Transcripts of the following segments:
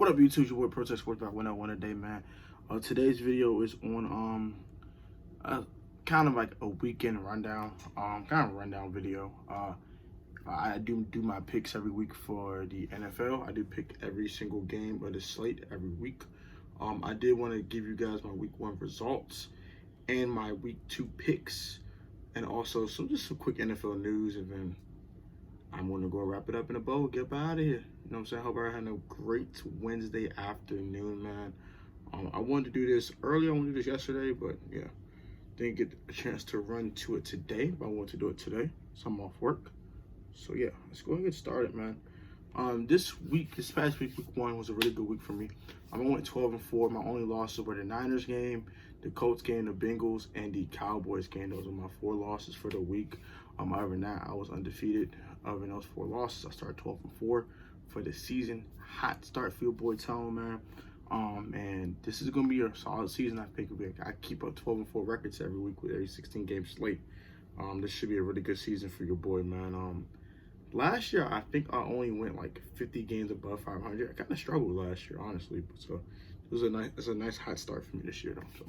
What up, YouTube? Your boy Protect Sports back 101 a day, man. Today's video is on kind of like a weekend rundown, kind of a rundown video. I do my picks every week for the NFL. I do pick every single game of the slate every week. I did want to give you guys my week 1 results and my week 2 picks, and also some quick NFL news, and then I'm going to go wrap it up in a bow, get up out of here. You know what I'm saying? I hope everybody had a great Wednesday afternoon, man. I wanted to do this earlier. I wanted to do this yesterday, but yeah, didn't get a chance to run to it today, but I want to do it today, so I'm off work. So yeah, let's go and get started, man. This past week, week 1 was a really good week for me. I went 12-4. My only losses were the Niners game, the Colts game, the Bengals, and the Cowboys game. Those are my 4 losses for the week. Other than that, I was undefeated. Other than those 4 losses, I started 12-4 for the season. Hot start for your boy Tone, man. And this is gonna be a solid season. I think I keep up 12-4 records every week with every 16 game slate. This should be a really good season for your boy, man. Last year, I think I only went like 50 games above 500. I kind of struggled last year, honestly. But so it's a nice hot start for me this year, though. So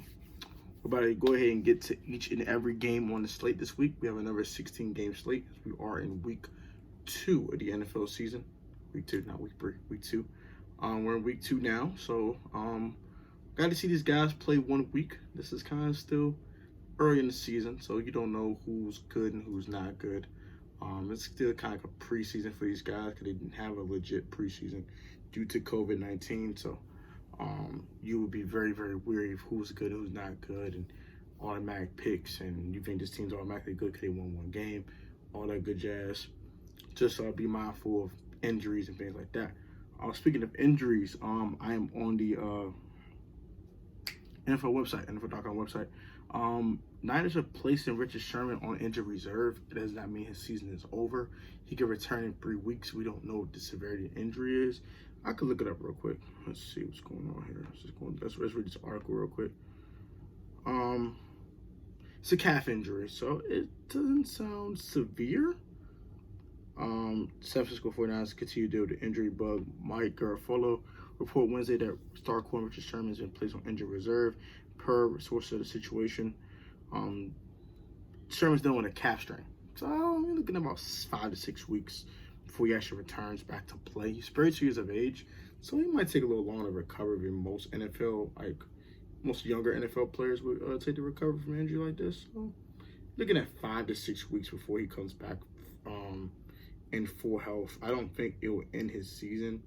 we're about to go ahead and get to each and every game on the slate this week. We have another 16 game slate. We are in week 2 of the NFL season. Week 2, not week 3. Week 2. We're in week 2 now. So got to see these guys play 1 week. This is kind of still early in the season, so you don't know who's good and who's not good. It's still kind of like a preseason for these guys because they didn't have a legit preseason due to COVID-19. So you would be very, very wary of who's good and who's not good, and automatic picks, and you think this team's automatically good because they won 1 game, all that good jazz. Just be mindful of injuries and things like that. Speaking of injuries, I am on the NFL website, NFL.com website. Niners are placing Richard Sherman on injured reserve. It does not mean his season is over. He could return in 3 weeks. We don't know what the severity of the injury is. I could look it up real quick. Let's see what's going on here. Let's read this article real quick. It's a calf injury, so it doesn't sound severe. San Francisco 49ers continue to deal with the injury bug. Mike Garafolo report Wednesday that star corner Richard Sherman has been placed on injured reserve per source of the situation. Sherman's done with a calf strain, so we're looking at about 5 to 6 weeks before he actually returns back to play. He's 32 years of age, so he might take a little longer to recover than most younger NFL players would take to recover from an injury like this. So looking at 5 to 6 weeks before he comes back in full health. I don't think it will end his season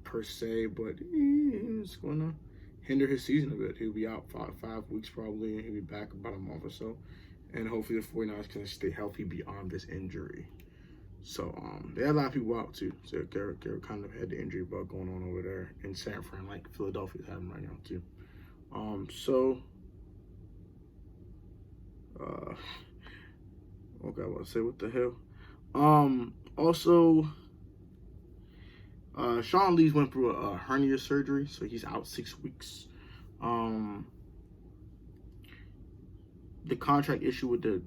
per se, but it's going to hinder his season a bit. He'll be out 5 weeks probably, and he'll be back about a month or so. And hopefully the 49ers can stay healthy beyond this injury. So they had a lot of people out too. So Garrett kind of had the injury bug going on over there in San Fran, like Philadelphia's having right now too. Okay, I want to say what the hell. Also, Sean Lee's went through a hernia surgery, so he's out 6 weeks. The contract issue with the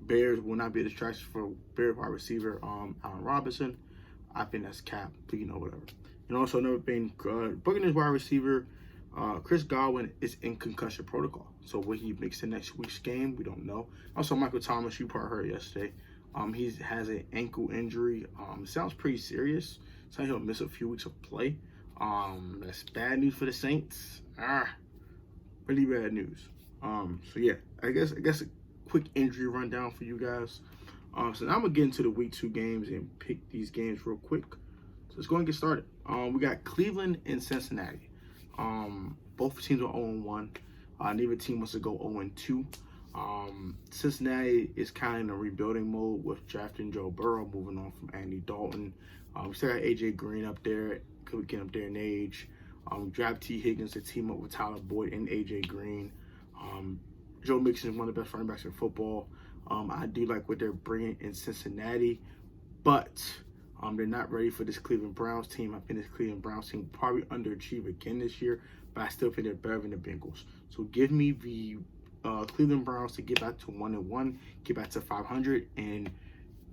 Bears will not be a distraction for Bears wide receiver Allen Robinson. I think that's cap, but whatever. And also another thing, Buccaneers wide receiver Chris Godwin is in concussion protocol. So what he makes the next week's game, we don't know. Also, Michael Thomas, you probably heard yesterday. He has an ankle injury. Sounds pretty serious. So he'll miss a few weeks of play. That's bad news for the Saints. Really bad news. So yeah, I guess a quick injury rundown for you guys. So now I'm gonna get into the week 2 games and pick these games real quick. So let's go and get started. We got Cleveland and Cincinnati. Both teams are 0-1. Neither team wants to go 0-2. Cincinnati is kind of in a rebuilding mode with drafting Joe Burrow, moving on from Andy Dalton. We still got AJ Green up there, could get up there in age. Draft T. Higgins to team up with Tyler Boyd and AJ Green. Joe Mixon is one of the best running backs in football. I do like what they're bringing in Cincinnati, but they're not ready for this Cleveland Browns team. I think this Cleveland Browns team will probably underachieve again this year, but I still think they're better than the Bengals. So give me the Cleveland Browns to get back to 1-1, get back to 500, and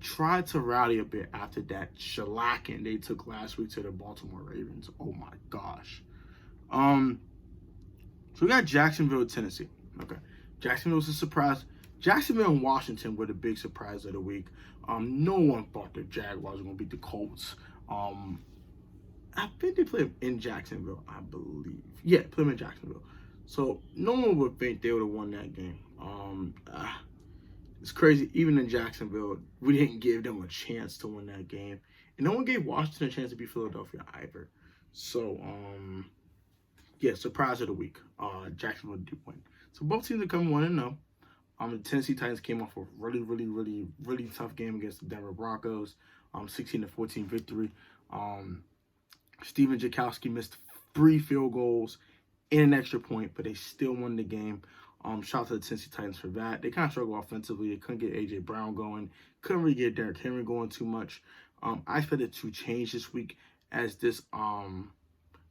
tried to rally a bit after that shellacking they took last week to the Baltimore Ravens. Oh my gosh. So we got Jacksonville, Tennessee. Okay. Jacksonville was a surprise. Jacksonville and Washington were the big surprise of the week. No one thought the Jaguars were going to beat the Colts. I think they played in Jacksonville, I believe. Yeah, play them in Jacksonville. So no one would think they would have won that game. It's crazy. Even in Jacksonville, we didn't give them a chance to win that game, and no one gave Washington a chance to beat Philadelphia either. So, yeah, surprise of the week. Jacksonville did win. So both teams are coming 1-0. The Tennessee Titans came off a really tough game against the Denver Broncos. 16-14 victory. Steven Jakowski missed 3 field goals and an extra point, but they still won the game. Shout out to the Tennessee Titans for that. They kind of struggled offensively. They couldn't get A.J. Brown going. Couldn't really get Derrick Henry going too much. I expect it to change this week as this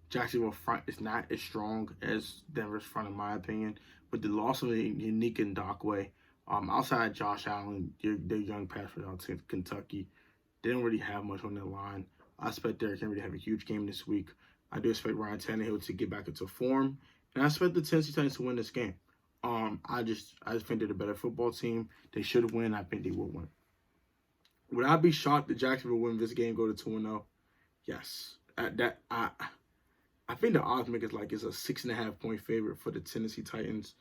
Jacksonville front is not as strong as Denver's front, in my opinion. With the loss of Yannick Ngakoue, outside Josh Allen, their young pass rusher out to Kentucky, they don't really have much on their line. I expect Derrick Henry to have a huge game this week. I do expect Ryan Tannehill to get back into form, and I expect the Tennessee Titans to win this game. I just think they're the better football team. They should win. I think they will win. Would I be shocked that Jacksonville win this game, go to 2-0? Yes. I think the odds make it like it's a 6.5 point favorite for the Tennessee Titans.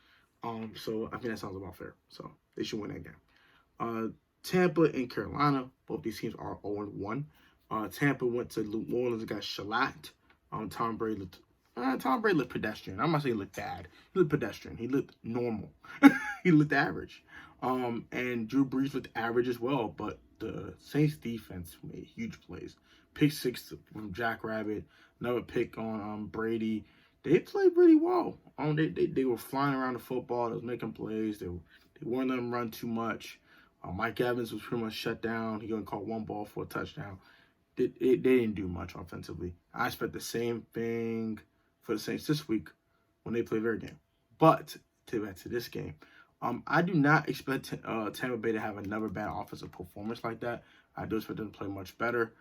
So I think that sounds about fair. So they should win that game. Tampa and Carolina, both these teams are 0-1. Tampa went to New Orleans and got shellacked. Tom Brady looked pedestrian. I'm not saying he looked bad. He looked pedestrian. He looked normal. He looked average. And Drew Brees looked average as well. But the Saints defense made huge plays. Pick 6 from Jack Rabbit. Another pick on Brady. They played really well. They were flying around the football. They was making plays. They weren't letting them run too much. Mike Evans was pretty much shut down. He only caught 1 ball for a touchdown. They didn't do much offensively. I expect the same thing for the Saints this week when they play their game. But to back to this game, I do not expect Tampa Bay to have another bad offensive performance like that. I do expect them to play much better.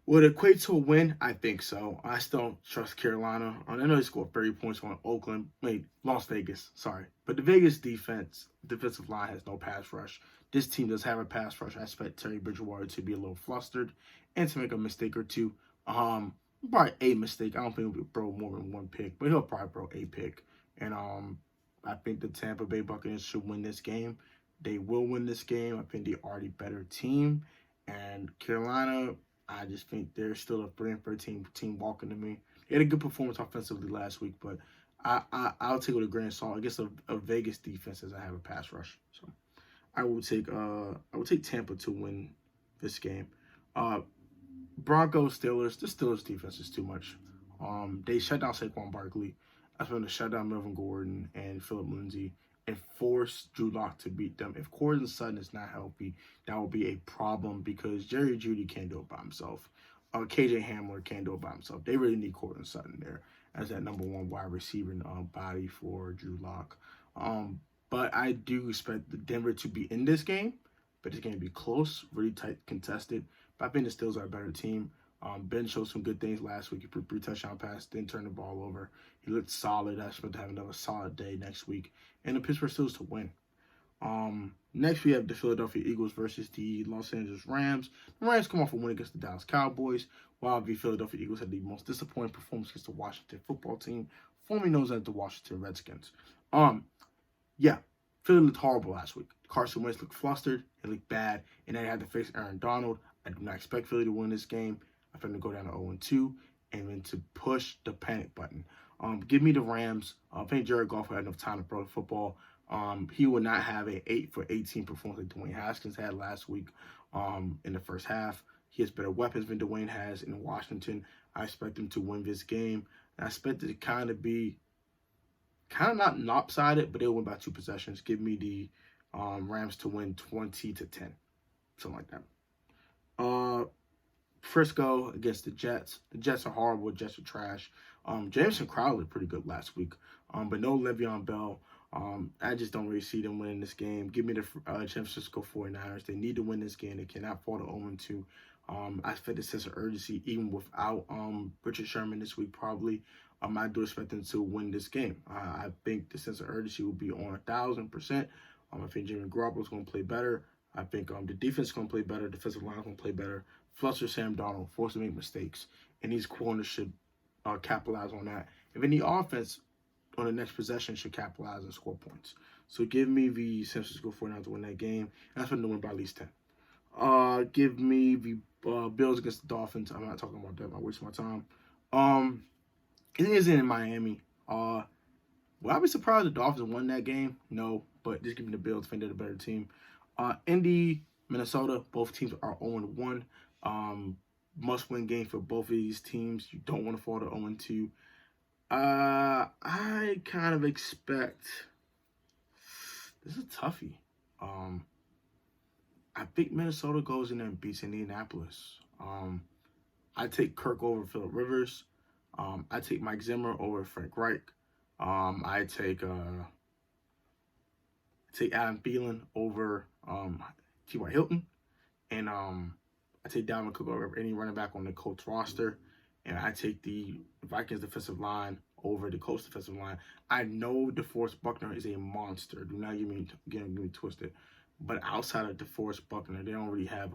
Would it equate to a win? I think so. I still don't trust Carolina. I know they scored 30 points on Las Vegas. Sorry. But the Vegas defensive line has no pass rush. This team does have a pass rush. I expect Terry Bridgewater to be a little flustered and to make a mistake or two. Probably a mistake. I don't think he'll throw more than 1 pick, but he'll probably throw a pick. And I think the Tampa Bay Buccaneers should win this game. They will win this game. I think they are the better team. And Carolina, I just think they're still a 3-13 team walking to me. They had a good performance offensively last week, but I'll take it with a grain of salt. I guess a Vegas defense doesn't have a pass rush, so I would take Tampa to win this game. Broncos, Steelers. The Steelers defense is too much. They shut down Saquon Barkley. I was going to shut down Melvin Gordon and Philip Lindsay and force Drew Lock to beat them. If Courtland Sutton is not healthy, that will be a problem because Jerry Jeudy can't do it by himself. KJ Hamler can't do it by himself. They really need Courtland Sutton there as that number 1 wide receiver body for Drew Lock. But I do expect the Denver to be in this game, but it's going to be close, really tight, contested. But I think the Steelers are a better team. Ben showed some good things last week. He put 3 touchdown passes, didn't turn the ball over. He looked solid. I expect to have another solid day next week. And the Pittsburgh Steelers to win. Next, we have the Philadelphia Eagles versus the Los Angeles Rams. The Rams come off a win against the Dallas Cowboys, while the Philadelphia Eagles had the most disappointing performance against the Washington football team, formerly known as the Washington Redskins. Yeah, Philly looked horrible last week. Carson Wentz looked flustered. He looked bad. And then they had to face Aaron Donald. I do not expect Philly to win this game. I think to go down to 0-2 and then to push the panic button. Give me the Rams. I think Jared Goff had enough time to throw the football. He will not have an 8 for 18 performance like Dwayne Haskins had last week in the first half. He has better weapons than Dwayne has in Washington. I expect him to win this game. And I expect it to kind of be not lopsided, but they'll win by 2 possessions. Give me the Rams to win 20-10. Something like that. Frisco against the Jets. The Jets are horrible. The Jets are trash. Jameson Crowder looked pretty good last week. But no Le'Veon Bell. I just don't really see them winning this game. Give me the San Francisco 49ers. They need to win this game. They cannot fall to 0-2. I expect a sense of urgency even without Richard Sherman this week probably. I do expect them to win this game. I think the sense of urgency will be on 1,000%. I think Jimmy Garoppolo is going to play better. I think the defense is going to play better. Defensive line is going to play better. Fluster Sam Darnold, forced to make mistakes. And these corners should capitalize on that. If any offense on the next possession should capitalize and score points. So give me the San Francisco 49ers to win that game. And that's when they win by at least 10. Give me the Bills against the Dolphins. I'm not talking about that. I'm not wasting my time. It is in Miami. Will I be surprised the Dolphins won that game? No, but just give me the Bills. I think they're the better team. Indy, Minnesota, both teams are 0-1. Must-win game for both of these teams. You don't want to fall to 0-2. I kind of expect this is a toughie. I think Minnesota goes in there and beats Indianapolis. I take Kirk over Phillip Rivers. I take Mike Zimmer over Frank Reich. I take Adam Thielen over T.Y. Hilton. And I take Dalvin Cook over any running back on the Colts roster. And I take the Vikings defensive line over the Colts defensive line. I know DeForest Buckner is a monster. Do not get me twisted. But outside of DeForest Buckner, they don't really have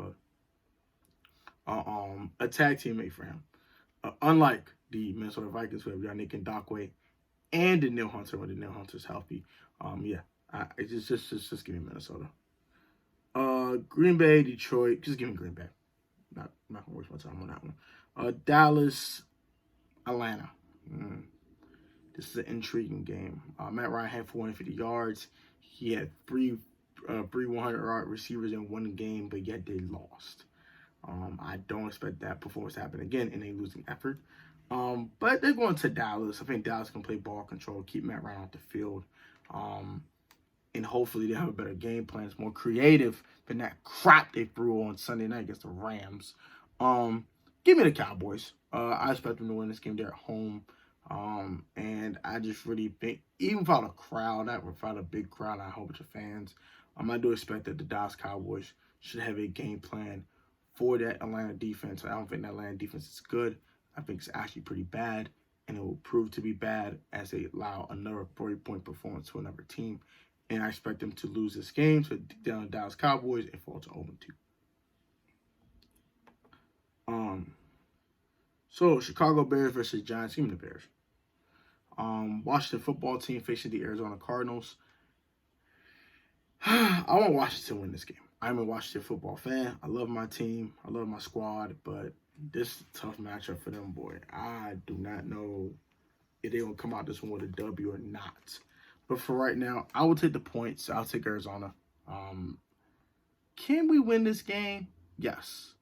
a tag teammate for him. Unlike the Minnesota Vikings, who have Yannick Ngakoue and Danielle Hunter when Danielle Hunter's healthy. It's just give me Minnesota. Green Bay, Detroit, just give me Green Bay. Not gonna waste my time on that one. Dallas, Atlanta. This is an intriguing game. Matt Ryan had 450 yards. He had three 100-yard receivers in one game, but yet they lost. I don't expect that performance to happen again in a losing effort. But they're going to Dallas. I think Dallas can play ball control, keep Matt Ryan off the field. And hopefully they have a better game plan. It's more creative than that crap they threw on Sunday night against the Rams. Give me the Cowboys. I expect them to win this game. They're at home. And I just really think, even without a crowd, without a big crowd, I hope it's your fans, I do expect that the Dallas Cowboys should have a game plan for that Atlanta defense. I don't think that Atlanta defense is good. I think it's actually pretty bad, and it will prove to be bad as they allow another 40-point performance to another team. And I expect them to lose this game to the Dallas Cowboys and fall to 0-2. So Chicago Bears versus Giants. Give me the Bears. Washington football team facing the Arizona Cardinals. I want Washington to win this game. I'm a Washington football fan. I love my team. I love my squad, but this is a tough matchup for them, boy. I do not know if they're going to come out this one with a W or not. But for right now, I will take the points. I'll take Arizona. Can we win this game? Yes.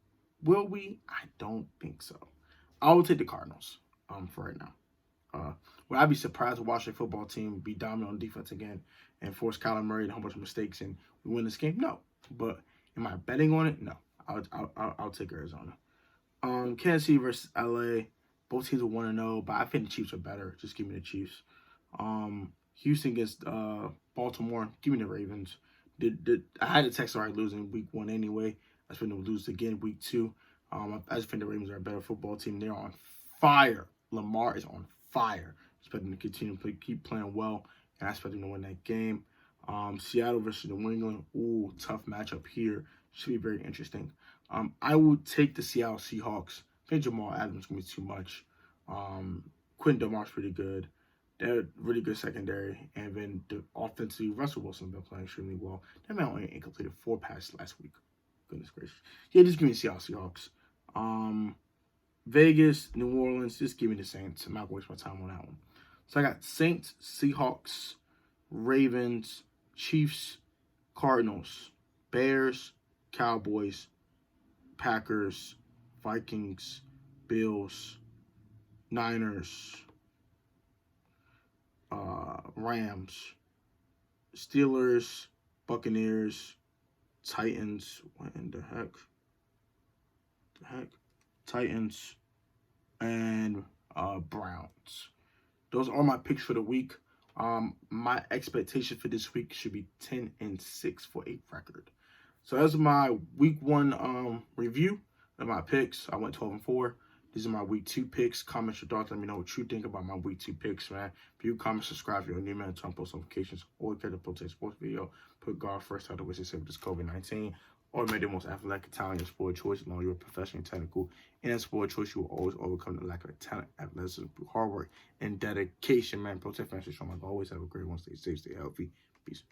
Will we? I don't think so. I will take the Cardinals for right now. Would I be surprised to watch a football team be dominant on defense again and force Kyler Murray to a whole bunch of mistakes and we win this game? No. But am I betting on it? No. I'll take Arizona. Kansas City versus LA. Both teams are 1-0, but I think the Chiefs are better. Just give me the Chiefs. Houston against Baltimore. Give me the Ravens. I had the Texans already losing week 1 anyway. I just think they'll lose again week 2. I just think the Ravens are a better football team. They're on fire. Lamar is on fire. I expect them to continue to keep playing well, and I expect them to win that game. Seattle versus New England. Ooh, tough matchup here. Should be very interesting. I would take the Seattle Seahawks. I think Jamal Adams is going to be too much. Quentin Delmar's pretty good. They're really good secondary. And then offensively, Russell Wilson's been playing extremely well. That man only completed 4 passes last week. Goodness gracious. Yeah, just give me the Seattle Seahawks. Vegas, New Orleans, just give me the Saints. I'm not going to waste my time on that one. So I got Saints, Seahawks, Ravens, Chiefs, Cardinals, Bears, Cowboys, Packers, Vikings, Bills, Niners, Rams, Steelers, Buccaneers, Titans. What in the heck? Titans, and Browns. Those are my picks for the week. My expectation for this week should be 10-6 for a record. So that's my week 1 review of my picks. I went 12-4. These are my week 2 picks. Comment your thoughts. Let me know what you think about my week 2 picks, man. If you comment, subscribe, if you're a new man, turn post notifications, or get a Protect Sports video. Put God first, how to wish to save this COVID-19. Or make the most athletic talent in sport choice. As long as you're professional, technical, and in sport choice, you will always overcome the lack of talent, athleticism, hard work, and dedication, man. Protect fans, show my always have a great one. Stay safe, stay healthy. Peace.